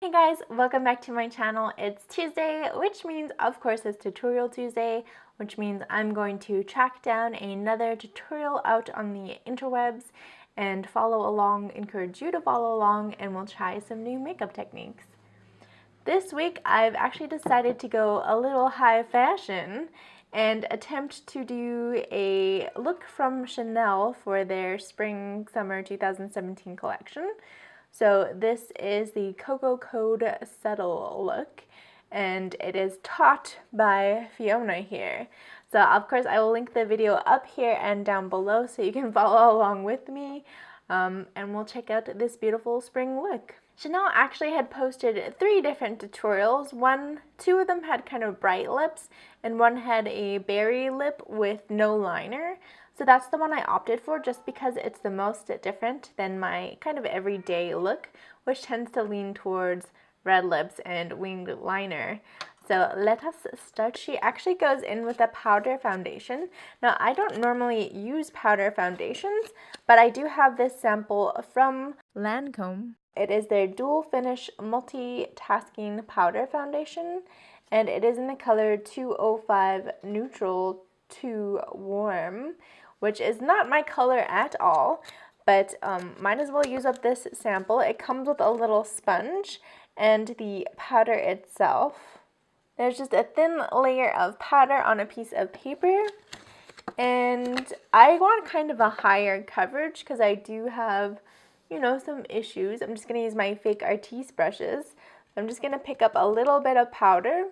Hey guys, welcome back to my channel. It's Tuesday, which means of course it's Tutorial Tuesday, which means I'm going to track down another tutorial out on the interwebs and follow along, encourage you to follow along, and we'll try some new makeup techniques. This week I've actually decided to go a little high fashion and attempt to do a look from Chanel for their Spring Summer 2017 collection. So this is the COCO Code Subtle look, and it is taught by Fiona here. So of course I will link the video up here and down below so you can follow along with me, and we'll check out this beautiful spring look. Chanel actually had posted 3 different tutorials. Two of them had kind of bright lips, and one had a berry lip with no liner. So that's the one I opted for just because it's the most different than my kind of everyday look, which tends to lean towards red lips and winged liner. So let us start. She actually goes in with a powder foundation. Now I don't normally use powder foundations, but I do have this sample from Lancome. It is their dual finish multitasking powder foundation, and it is in the color 205 Neutral to Warm, which is not my color at all, but might as well use up this sample. It comes with a little sponge and the powder itself. There's just a thin layer of powder on a piece of paper, and I want kind of a higher coverage because I do have, you know, some issues. I'm just going to use my fake Artiste brushes. I'm just going to pick up a little bit of powder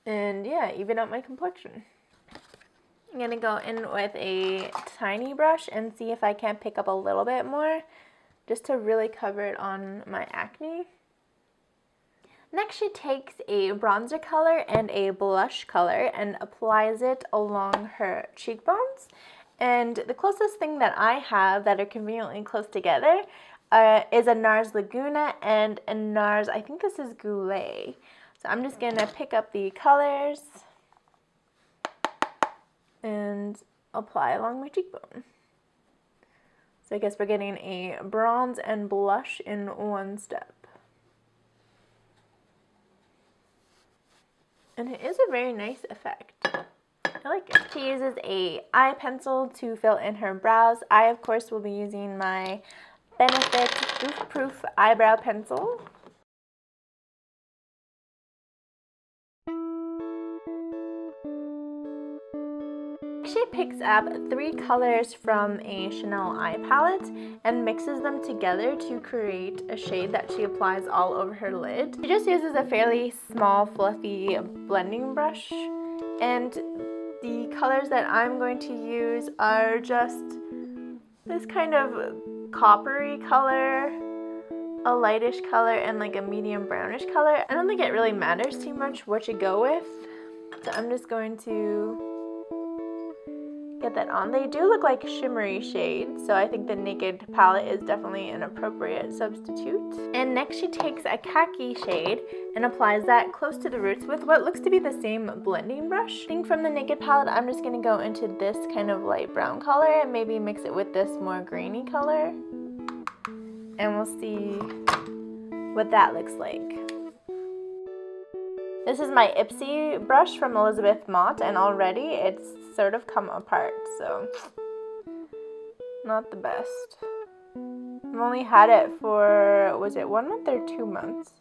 and yeah, even out my complexion. I'm going to go in with a tiny brush and see if I can pick up a little bit more just to really cover it on my acne. Next, she takes a bronzer color and a blush color and applies it along her cheekbones. And the closest thing that I have that are conveniently close together is a NARS Laguna and a NARS, I think this is Goulet. So I'm just going to pick up the colors and apply along my cheekbone. So I guess we're getting a bronze and blush in one step. And it is a very nice effect. I like it. She uses a eye pencil to fill in her brows. I, of course, will be using my Benefit Goof Proof Eyebrow Pencil. She picks up 3 colors from a Chanel eye palette and mixes them together to create a shade that she applies all over her lid. She just uses a fairly small, fluffy blending brush, and the colors that I'm going to use are just this kind of coppery color, a lightish color, and like a medium brownish color. I don't think it really matters too much what you go with, so I'm just going to get that on. They do look like shimmery shades, so I think the Naked palette is definitely an appropriate substitute. And next she takes a khaki shade and applies that close to the roots with what looks to be the same blending brush. I think from the Naked palette I'm just going to go into this kind of light brown color and maybe mix it with this more grainy color, and we'll see what that looks like. This is my Ipsy brush from Elizabeth Mott, and already it's sort of come apart, so not the best. I've only had it for, was it 1 month or 2 months?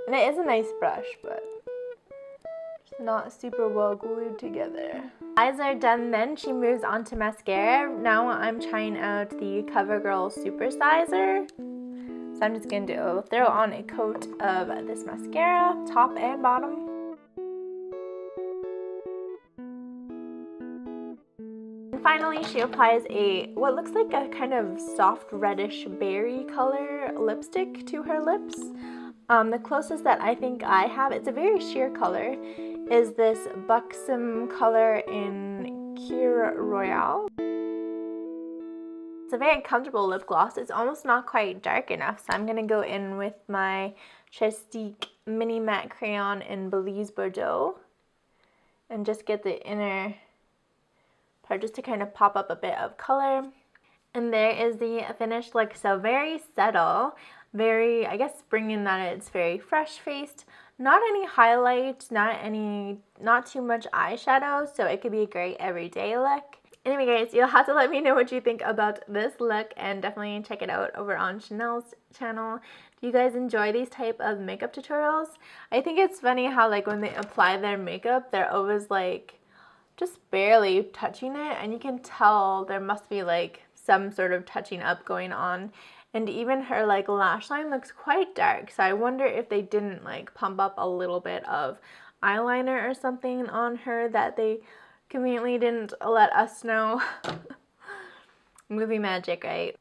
And it is a nice brush, but it's not super well glued together. Eyes are done then. She moves on to mascara. Now I'm trying out the CoverGirl Supersizer. So I'm just going to throw on a coat of this mascara, top and bottom. And finally, she applies what looks like a kind of soft reddish berry color lipstick to her lips. The closest that I think I have, it's a very sheer color, is this buxom color in Kir Royale. It's a very comfortable lip gloss. It's almost not quite dark enough, so I'm going to go in with my Chestique Mini Matte Crayon in Belize Bordeaux and just get the inner part just to kind of pop up a bit of color. And there is the finished look. So very subtle, very, I guess, spring in that it's very fresh faced. Not any highlight, not too much eyeshadow, so it could be a great everyday look. Anyway guys, you'll have to let me know what you think about this look, and definitely check it out over on Chanel's channel. Do you guys enjoy these type of makeup tutorials? I think it's funny how like when they apply their makeup, they're always like just barely touching it, and you can tell there must be like some sort of touching up going on. And even her like lash line looks quite dark, so I wonder if they didn't like pump up a little bit of eyeliner or something on her that they conveniently didn't let us know. Movie magic, right?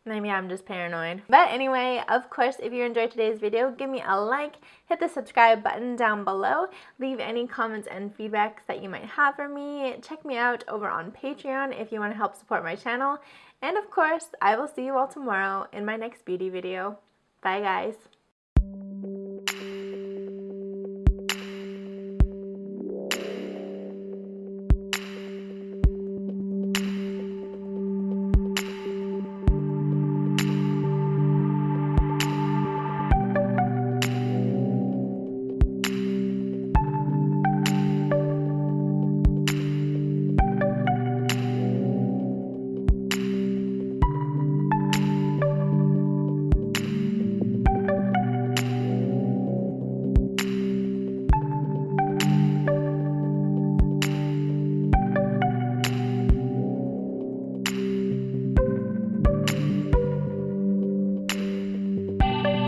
Maybe I'm just paranoid. But anyway, of course, if you enjoyed today's video, give me a like, hit the subscribe button down below, leave any comments and feedbacks that you might have for me. Check me out over on Patreon if you want to help support my channel. And of course, I will see you all tomorrow in my next beauty video. Bye guys.